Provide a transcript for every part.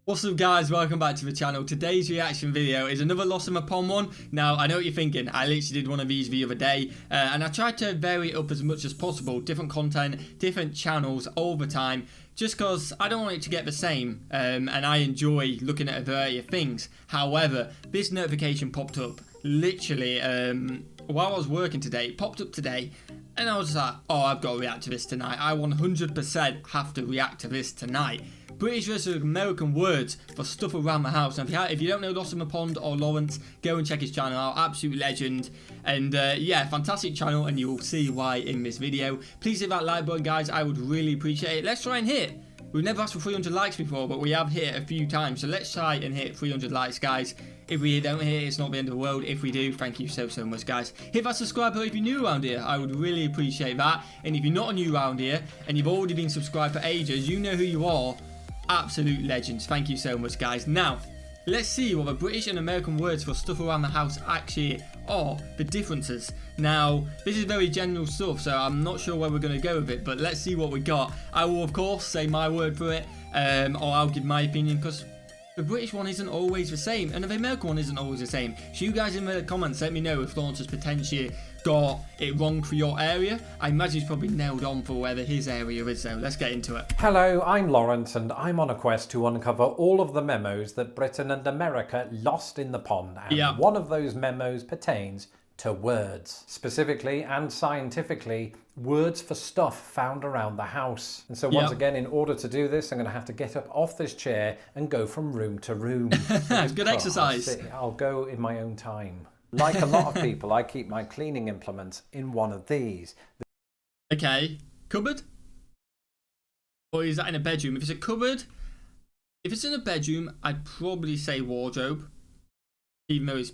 What's up guys, welcome back to the channel. Today's reaction video is another Lost in the Pond one. Now I know what you're thinking, I literally did one of these the other day and I tried to vary it up as much as possible. Different content, different channels all the time, just because I don't want it to get the same and I enjoy looking at a variety of things. However, this notification popped up literally while I was working today. It popped up today and I was like, oh, I've got to react to this tonight. I 100% have to react to this tonight. British versus American words for stuff around the house. And if you don't know Lost in the Pond or Lawrence, go and check his channel out. Absolute legend. And yeah, fantastic channel, and you will see why in this video. Please hit that like button, guys. I would really appreciate it. Let's try and hit. We've never asked for 300 likes before, but we have hit a few times. So let's try and hit 300 likes, guys. If we don't hit it, it's not the end of the world. If we do, thank you so much, guys. Hit that subscribe button if you're new around here. I would really appreciate that. And if you're not new around here, and you've already been subscribed for ages, you know who you are. Absolute legends. Thank you so much, guys. Now, let's see what the British and American words for stuff around the house actually are, the differences. Now, this is very general stuff, so I'm not sure where we're going to go with it, but let's see what we got. I will, of course, say my word for it, or I'll give my opinion, because the British one isn't always the same, and the American one isn't always the same. So you guys in the comments, let me know if Lawrence has potentially got it wrong for your area. I imagine he's probably nailed on for whether his area is, so let's get into it. Hello, I'm Lawrence, and I'm on a quest to uncover all of the memos that Britain and America lost in the pond. And one of those memos pertains to words. Specifically and scientifically, words for stuff found around the house. And so once again, in order to do this, I'm going to have to get up off this chair and go from room to room. Good exercise. I'll go in my own time. Like a lot of people, I keep my cleaning implements in one of these. Okay, cupboard? Or is that in a bedroom? If it's a cupboard, if it's in a bedroom, I'd probably say wardrobe, even though it's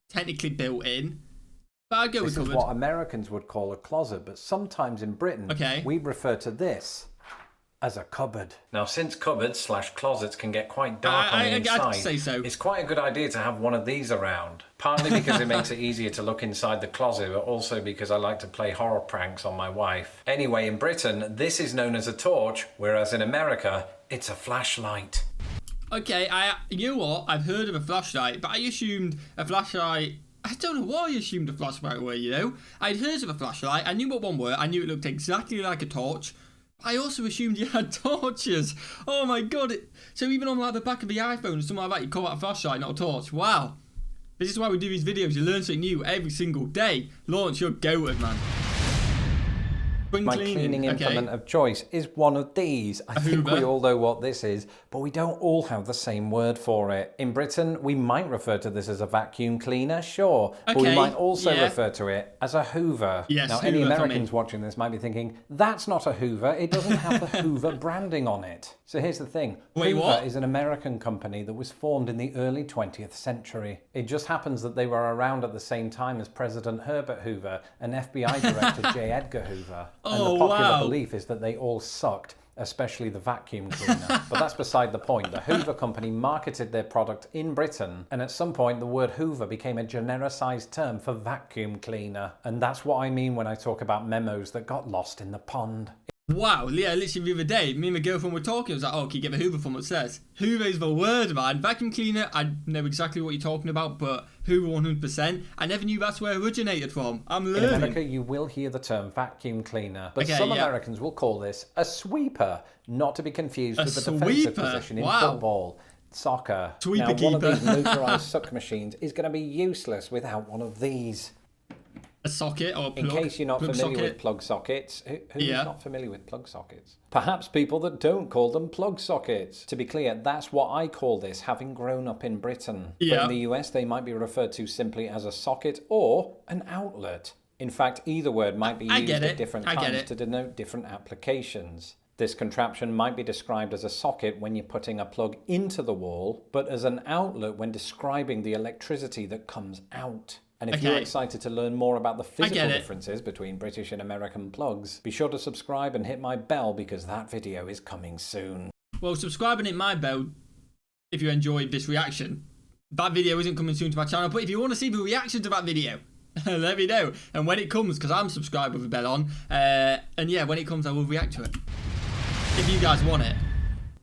technically built in. But I'd go with cupboard. This is what Americans would call a closet, but sometimes in Britain, we refer to this as a cupboard. Now, since cupboards / closets can get quite dark on the inside, I'd say so. It's quite a good idea to have one of these around. Partly because it makes it easier to look inside the closet, but also because I like to play horror pranks on my wife. Anyway, in Britain, this is known as a torch, whereas in America, it's a flashlight. Okay, you know what? I've heard of a flashlight, but I assumed a flashlight... I don't know why I assumed a flashlight were, you know? I'd heard of a flashlight, I knew what one were, I knew it looked exactly like a torch. I also assumed you had torches. Oh my god. So even on like the back of the iPhone or something like that, you call that a flashlight, not a torch. Wow. This is why we do these videos. You learn something new every single day. Lawrence, you're goated, man. My cleaning implement of choice is one of these. I think we all know what this is, but we don't all have the same word for it. In Britain, we might refer to this as a vacuum cleaner, sure, but we might also refer to it as a Hoover. Yes, now, any Americans watching this might be thinking, that's not a Hoover, it doesn't have the Hoover branding on it. So here's the thing. Hoover is an American company that was formed in the early 20th century. It just happens that they were around at the same time as President Herbert Hoover and FBI Director J. Edgar Hoover. And the popular belief is that they all sucked, especially the vacuum cleaner. But that's beside the point. The Hoover company marketed their product in Britain, and at some point the word Hoover became a genericized term for vacuum cleaner. And that's what I mean when I talk about memos that got lost in the pond. Wow, yeah, literally the other day, me and my girlfriend were talking. I was like, oh, can you get the Hoover from upstairs? Hoover is the word, man. Vacuum cleaner, I know exactly what you're talking about, but Hoover 100%. I never knew that's where it originated from. I'm learning. In America, you will hear the term vacuum cleaner, but some Americans will call this a sweeper, not to be confused with the defensive position in football. Soccer. Now, one of these motorized suck machines is going to be useless without one of these. A socket or a plug. In case you're not familiar with plug sockets, who's not familiar with plug sockets? Perhaps people that don't call them plug sockets. To be clear, that's what I call this, having grown up in Britain. But in the US, they might be referred to simply as a socket or an outlet. In fact, either word might be used at different times to denote different applications. This contraption might be described as a socket when you're putting a plug into the wall, but as an outlet when describing the electricity that comes out. And if you're excited to learn more about the physical differences between British and American plugs, be sure to subscribe and hit my bell because that video is coming soon. Well, subscribe and hit my bell if you enjoyed this reaction. That video isn't coming soon to my channel, but if you want to see the reaction to that video, let me know. And when it comes, because I'm subscribed with the bell on, and yeah, when it comes, I will react to it. If you guys want it.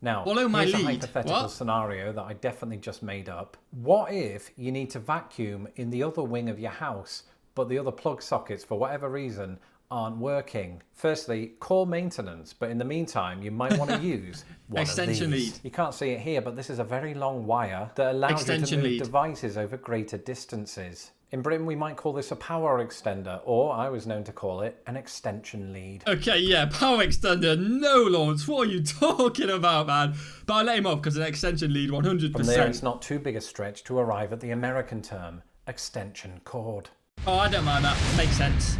Now, follow my here's lead. a hypothetical scenario that I definitely just made up. What if you need to vacuum in the other wing of your house, but the other plug sockets, for whatever reason, aren't working? Firstly, call maintenance, but in the meantime, you might want to use one extension of these. lead. You can't see it here, but this is a very long wire that allows you to move devices over greater distances. In Britain, we might call this a power extender, or I was known to call it an extension lead. Okay, yeah, power extender. No, Lawrence, what are you talking about, man? But I'll let him off because an extension lead, 100%. From there, it's not too big a stretch to arrive at the American term, extension cord. Oh, I don't mind that. Makes sense.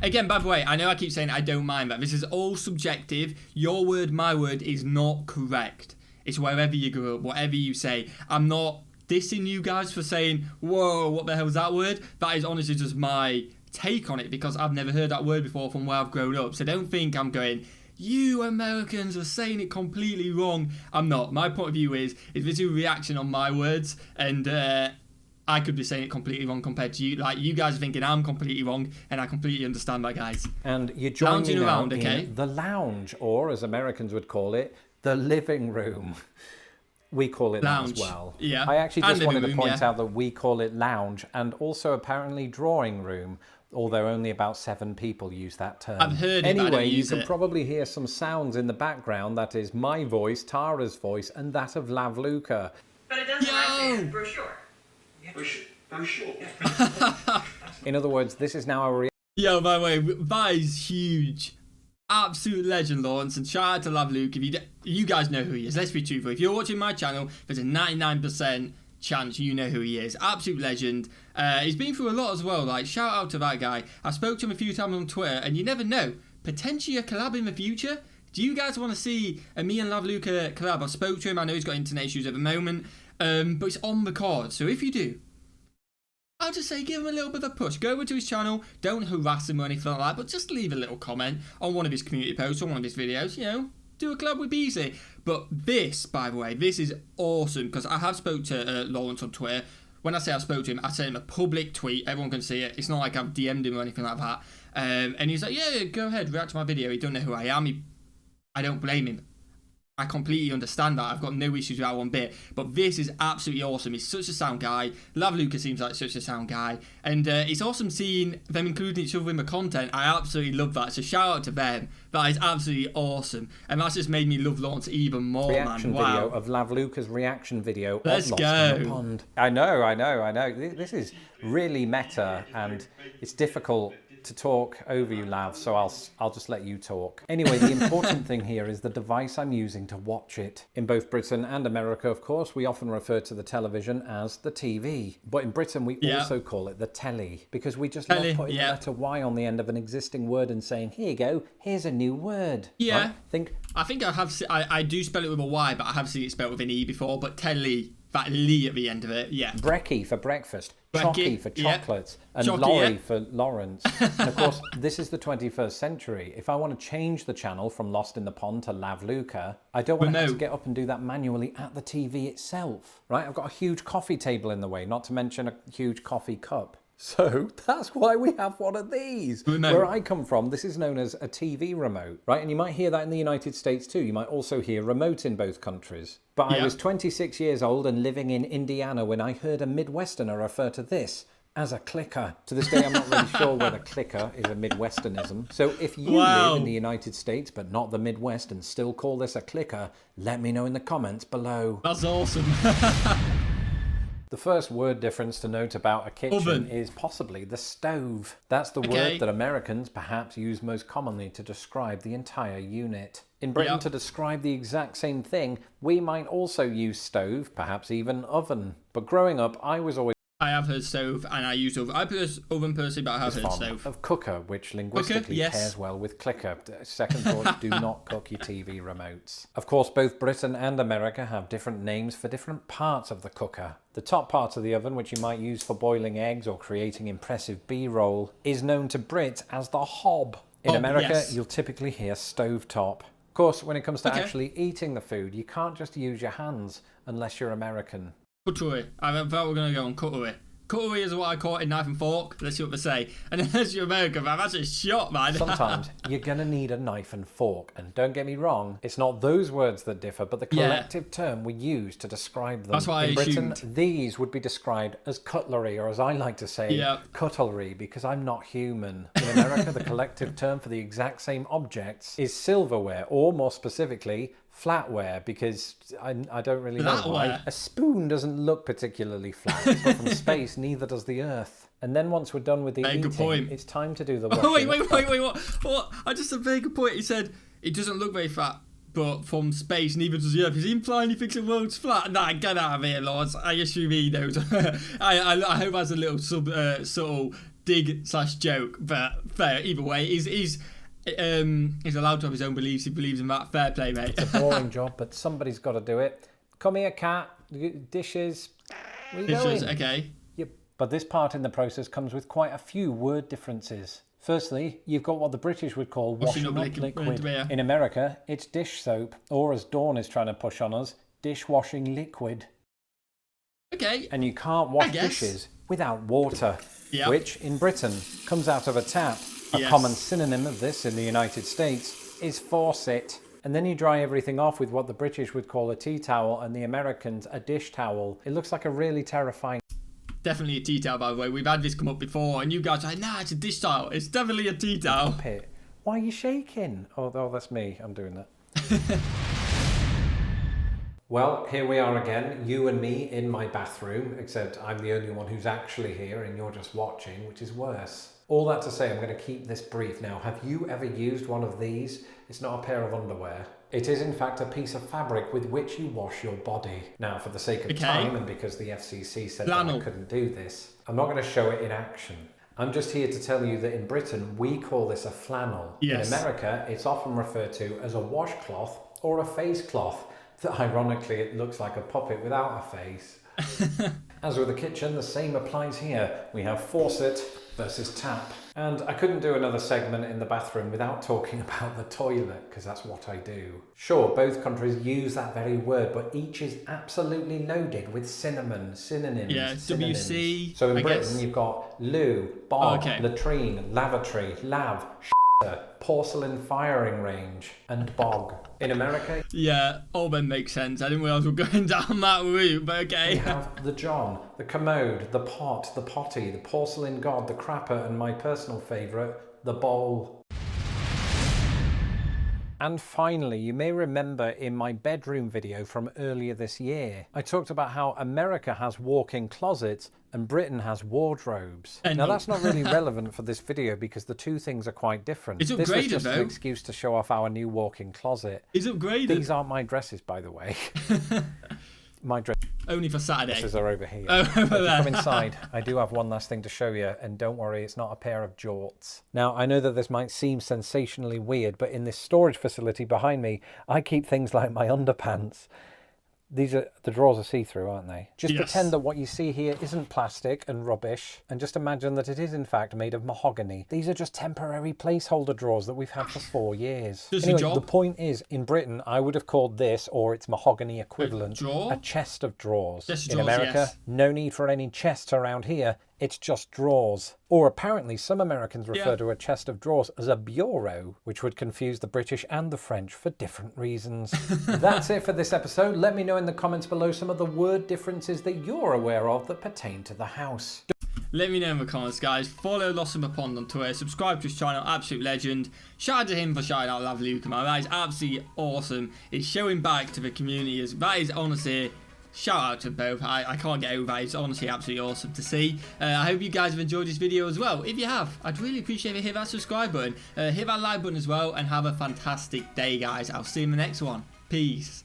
Again, by the way, I know I keep saying I don't mind that. This is all subjective. Your word, my word is not correct. It's wherever you grew up, whatever you say. I'm not dissing you guys for saying, whoa, what the hell is that word? That is honestly just my take on it because I've never heard that word before from where I've grown up. So don't think I'm going, you Americans are saying it completely wrong. I'm not. My point of view is this is a reaction on my words, and I could be saying it completely wrong compared to you. Like, you guys are thinking I'm completely wrong, and I completely understand that, guys. And you're joining me now in the lounge, or as Americans would call it, the living room. We call it lounge as well. Yeah. I actually just wanted to point out that we call it lounge and also apparently drawing room, although only about 7 people use that term. I've heard it, anyway, you can probably hear some sounds in the background. That is my voice, Tara's voice, and that of Lavluka. But it doesn't like brochure. Brochure. In other words, this is now a Yo, by the way, that is huge. Absolute legend, Lawrence, and shout out to Lavluka. If you guys know who he is, let's be truthful. If you're watching my channel, there's a 99% chance you know who he is. Absolute legend. He's been through a lot as well. Like, shout out to that guy. I spoke to him a few times on Twitter, and you never know. Potentially a collab in the future. Do you guys want to see a me and Lavluka collab? I spoke to him. I know he's got internet issues at the moment, but it's on the card. So if you do, I'll just say give him a little bit of a push. Go over to his channel. Don't harass him or anything like that, but just leave a little comment on one of his community posts or one of his videos. You know, do a collab with Beezy. But this, by the way, this is awesome because I have spoke to Lawrence on Twitter. When I say I spoke to him, I sent him a public tweet. Everyone can see it. It's not like I've DM'd him or anything like that. And he's like, yeah, go ahead, react to my video. He don't know who I am. I don't blame him. I completely understand that. I've got no issues with that one bit. But this is absolutely awesome. He's such a sound guy. Lavluka seems like such a sound guy. And it's awesome seeing them including each other in the content. I absolutely love that. So shout out to them. That is absolutely awesome. And that's just made me love Lawrence even more, reaction man. Wow. Video of Lavluka's reaction video Let's of go. Lost in the Pond. I know. This is really meta and it's difficult to talk over you, Lav, so I'll just let you talk. Anyway, the important thing here is the device I'm using to watch it. In both Britain and America, of course, we often refer to the television as the TV. But in Britain, we also call it the telly, because we just love putting the letter Y on the end of an existing word and saying, here you go, here's a new word. Yeah. Right? I do spell it with a Y, but I have seen it spelled with an E before, but telly, that Lee at the end of it, yeah. Brekkie for breakfast. Chocky for chocolates, and Chocky, Laurie for Lawrence. And of course, this is the 21st century. If I want to change the channel from Lost in the Pond to Lavluka, I don't want to have to get up and do that manually at the TV itself, right? I've got a huge coffee table in the way, not to mention a huge coffee cup. So that's why we have one of these. Where I come from, this is known as a TV remote, right? And you might hear that in the United States too. You might also hear remote in both countries. But I was 26 years old and living in Indiana when I heard a Midwesterner refer to this as a clicker. To this day, I'm not really sure whether clicker is a Midwesternism. So if you live in the United States but not the Midwest and still call this a clicker, let me know in the comments below. That's awesome. The first word difference to note about a kitchen is possibly the stove. That's the word that Americans perhaps use most commonly to describe the entire unit. In Britain, to describe the exact same thing, we might also use stove, perhaps even oven. But growing up, I have heard stove and I use oven. I prefer oven personally, but I have heard stove. Of cooker, which linguistically pairs well with clicker. Second thoughts, do not cook your TV remotes. Of course, both Britain and America have different names for different parts of the cooker. The top part of the oven, which you might use for boiling eggs or creating impressive B-roll, is known to Brits as the hob. In America, you'll typically hear stovetop. Of course, when it comes to actually eating the food, you can't just use your hands unless you're American. Cutlery. I thought we were going to go on cutlery. Cutlery is what I call it, knife and fork. Let's see what they say. And unless you're American, man, that's a shot, man. Sometimes you're going to need a knife and fork. And don't get me wrong, it's not those words that differ, but the collective term we use to describe them. That's why in Britain, assumed. these would be described as cutlery, or as I like to say, cutlery, because I'm not human. In America, the collective term for the exact same objects is silverware, or more specifically, flatware, because I don't really know why. A spoon doesn't look particularly flat. It's not from space, neither does the Earth. And then once we're done with the eating, it's time to do the washing. Oh, wait, what? I just said very good point. He said, it doesn't look very flat, but from space, neither does the Earth. Is he implying he thinks the world's flat? Nah, get out of here, Lawrence. I assume he knows. I hope that's a little subtle dig/joke, but fair. Either way, he's allowed to have his own beliefs. He believes in that. Fair play, mate. It's a boring job, but somebody's got to do it. Come here, cat. Dishes. Where you Dishes, going? okay. Yep. But this part in the process comes with quite a few word differences. Firstly, you've got what the British would call washing up liquid. In America, it's dish soap, or as Dawn is trying to push on us, dishwashing liquid. Okay. And you can't wash dishes without water, which in Britain comes out of a tap. A common synonym of this in the United States is faucet. And then you dry everything off with what the British would call a tea towel and the Americans a dish towel. It looks like a really terrifying... Definitely a tea towel, by the way. We've had this come up before, and you guys are like, nah, it's a dish towel. It's definitely a tea towel. Why are you shaking? Oh, that's me. I'm doing that. Well, here we are again, you and me in my bathroom, except I'm the only one who's actually here and you're just watching, which is worse. All that to say, I'm going to keep this brief. Now, have you ever used one of these? It's not a pair of underwear. It is, in fact, a piece of fabric with which you wash your body. Now, for the sake of time, and because the FCC said that I couldn't do this, I'm not going to show it in action. I'm just here to tell you that in Britain, we call this a flannel. Yes. In America, it's often referred to as a washcloth or a face cloth. Ironically, it looks like a puppet without a face. As with the kitchen, the same applies here. We have faucet versus tap. And I couldn't do another segment in the bathroom without talking about the toilet, because that's what I do. Sure, both countries use that very word, but each is absolutely loaded with synonyms. Yeah, WC. So in Britain, you've got loo, bog, latrine, lavatory, lav, porcelain firing range, and bog. In America, all them make sense. I didn't realise we were going down that route, but okay. We have the John, the commode, the pot, the potty, the porcelain god, the crapper, and my personal favourite, the bowl. And finally, you may remember in my bedroom video from earlier this year, I talked about how America has walk-in closets and Britain has wardrobes. Now that's not really relevant for this video because the two things are quite different. It's upgraded, this was just an excuse to show off our new walk-in closet. It's upgraded. These aren't my dresses, by the way. My dress. Only for Saturday. Dresses are over here. Oh, over there. If you come inside, I do have one last thing to show you, and don't worry, it's not a pair of jorts. Now, I know that this might seem sensationally weird, but in this storage facility behind me, I keep things like my underpants. The drawers are see-through, aren't they? Just pretend that what you see here isn't plastic and rubbish, and just imagine that it is in fact made of mahogany. These are just temporary placeholder drawers that we've had for 4 years. Anyway, the point is, in Britain, I would have called this, or its mahogany equivalent, a chest of drawers. In America, no need for any chests around here. It's just drawers. Or apparently some Americans refer to a chest of drawers as a bureau, which would confuse the British and the French for different reasons. That's it for this episode. Let me know in the comments below some of the word differences that you're aware of that pertain to the house. Let me know in the comments, guys. Follow Lost in the Pond on Twitter. Subscribe to his channel, absolute legend. Shout out to him for shouting out Love Luke, man. That is absolutely awesome. It's showing back to the community. That is honestly... Shout out to both. I can't get over that. It's honestly absolutely awesome to see. I hope you guys have enjoyed this video as well. If you have, I'd really appreciate if you hit that subscribe button. Hit that like button as well, and have a fantastic day, guys. I'll see you in the next one. Peace.